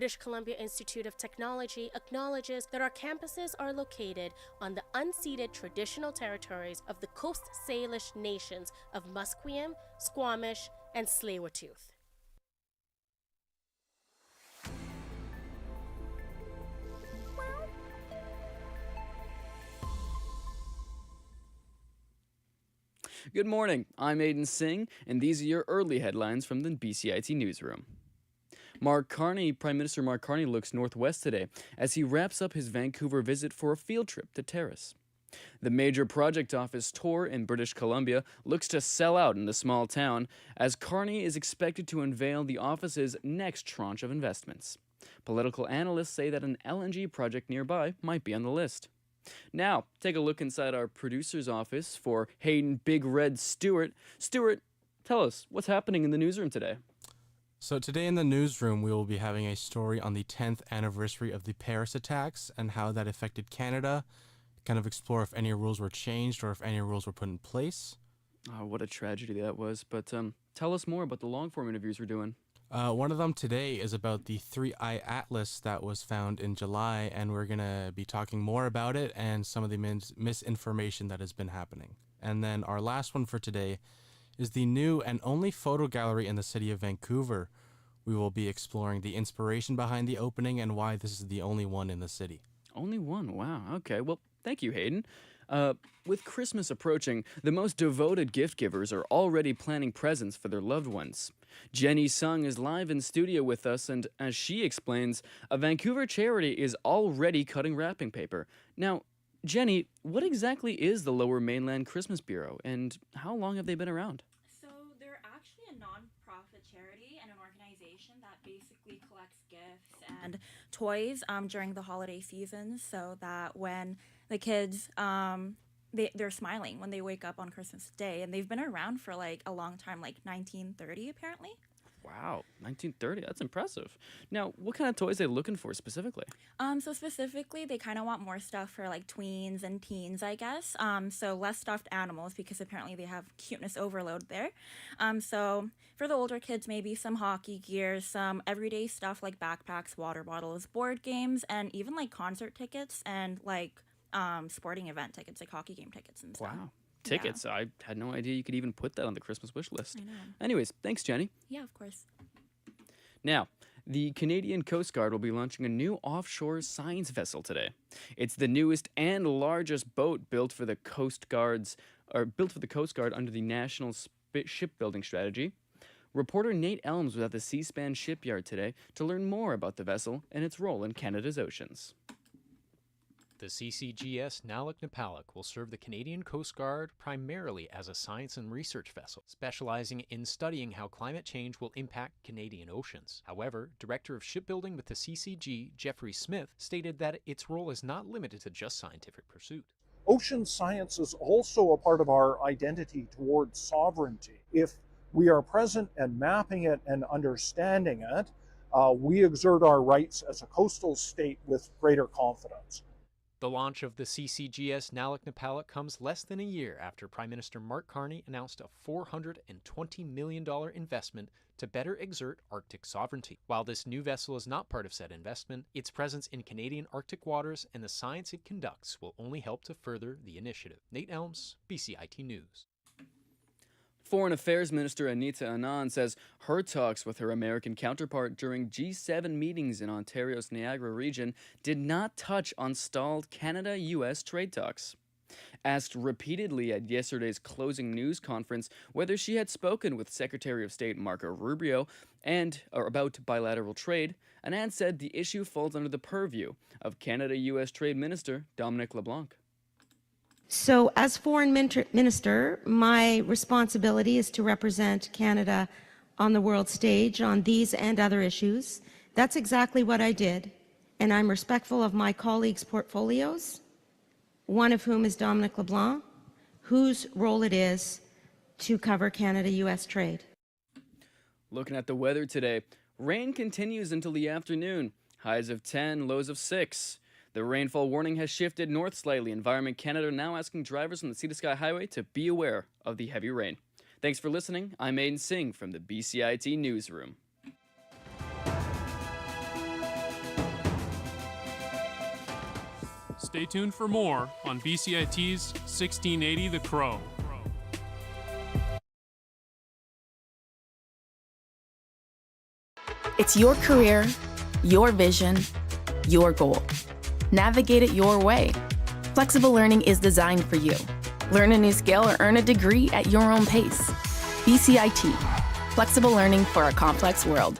British Columbia Institute of Technology acknowledges that our campuses are located on the unceded traditional territories of the Coast Salish nations of Musqueam, Squamish, and Tsleil-Waututh. Good morning, I'm Aiden Singh, and these are your early headlines from the BCIT newsroom. Prime Minister Mark Carney looks northwest today as he wraps up his Vancouver visit for a field trip to Terrace. The major project office tour in British Columbia looks to sell out in the small town as Carney is expected to unveil the office's next tranche of investments. Political analysts say that an LNG project nearby might be on the list. Now, take a look inside our producer's office for Hayden Big Red Stewart. Stewart, tell us, what's happening in the newsroom today? So today in the newsroom, we will be having a story on the 10th anniversary of the Paris attacks and how that affected Canada, kind of explore if any rules were changed or if any rules were put in place. Oh, what a tragedy that was. But tell us more about the long-form interviews we're doing. One of them today is about the 3-eye atlas that was found in July, and we're going to be talking more about it and some of the misinformation that has been happening. And then our last one for today is the new and only photo gallery in the city of Vancouver. We will be exploring the inspiration behind the opening and why this is the only one in the city. Only one? Wow. Okay. Well, thank you, Hayden. With Christmas approaching, the most devoted gift givers are already planning presents for their loved ones. Jenny Sung is live in studio with us, and as she explains, a Vancouver charity is already cutting wrapping paper. Now, Jenny, what exactly is the Lower Mainland Christmas Bureau, and how long have they been around? So they're actually a non-profit charity and an organization that basically collects gifts and toys during the holiday season, so that when the kids they're smiling when they wake up on Christmas Day, and they've been around for like a long time, like 1930 apparently. Wow, 1930, that's impressive. Now, what kind of toys are they looking for specifically? So specifically, they kind of want more stuff for like tweens and teens, I guess. So less stuffed animals because apparently they have cuteness overload there. So for the older kids, maybe some hockey gear, some everyday stuff like backpacks, water bottles, board games, and even like concert tickets and like sporting event tickets, like hockey game tickets and stuff. Wow. Tickets. Yeah. I had no idea you could even put that on the Christmas wish list. I know. Anyways, thanks, Jenny. Yeah, of course. Now, the Canadian Coast Guard will be launching a new offshore science vessel today. It's the newest and largest boat built for the Coast Guard under the National Shipbuilding Strategy. Reporter Nate Elms was at the Seaspan shipyard today to learn more about the vessel and its role in Canada's oceans. The CCGS Naluk-Napaluk will serve the Canadian Coast Guard primarily as a science and research vessel, specializing in studying how climate change will impact Canadian oceans. However, Director of Shipbuilding with the CCG, Jeffrey Smith, stated that its role is not limited to just scientific pursuit. Ocean science is also a part of our identity towards sovereignty. If we are present and mapping it and understanding it, we exert our rights as a coastal state with greater confidence. The launch of the CCGS Naluk-Napaluk comes less than a year after Prime Minister Mark Carney announced a $420 million investment to better exert Arctic sovereignty. While this new vessel is not part of said investment, its presence in Canadian Arctic waters and the science it conducts will only help to further the initiative. Nate Elms, BCIT News. Foreign Affairs Minister Anita Anand says her talks with her American counterpart during G7 meetings in Ontario's Niagara region did not touch on stalled Canada-U.S. trade talks. Asked repeatedly at yesterday's closing news conference whether she had spoken with Secretary of State Marco Rubio about bilateral trade, Anand said the issue falls under the purview of Canada-U.S. Trade Minister Dominic LeBlanc. So as Foreign Minister, my responsibility is to represent Canada on the world stage on these and other issues. That's exactly what I did, and I'm respectful of my colleagues' portfolios, one of whom is Dominic LeBlanc, whose role it is to cover Canada-U.S. trade. Looking at the weather today, rain continues until the afternoon. Highs of 10, lows of 6. The rainfall warning has shifted north slightly. Environment Canada now asking drivers on the Sea to Sky Highway to be aware of the heavy rain. Thanks for listening. I'm Aiden Singh from the BCIT Newsroom. Stay tuned for more on BCIT's 1680 The Crow. It's your career, your vision, your goal. Navigate it your way. Flexible learning is designed for you. Learn a new skill or earn a degree at your own pace. BCIT, flexible learning for a complex world.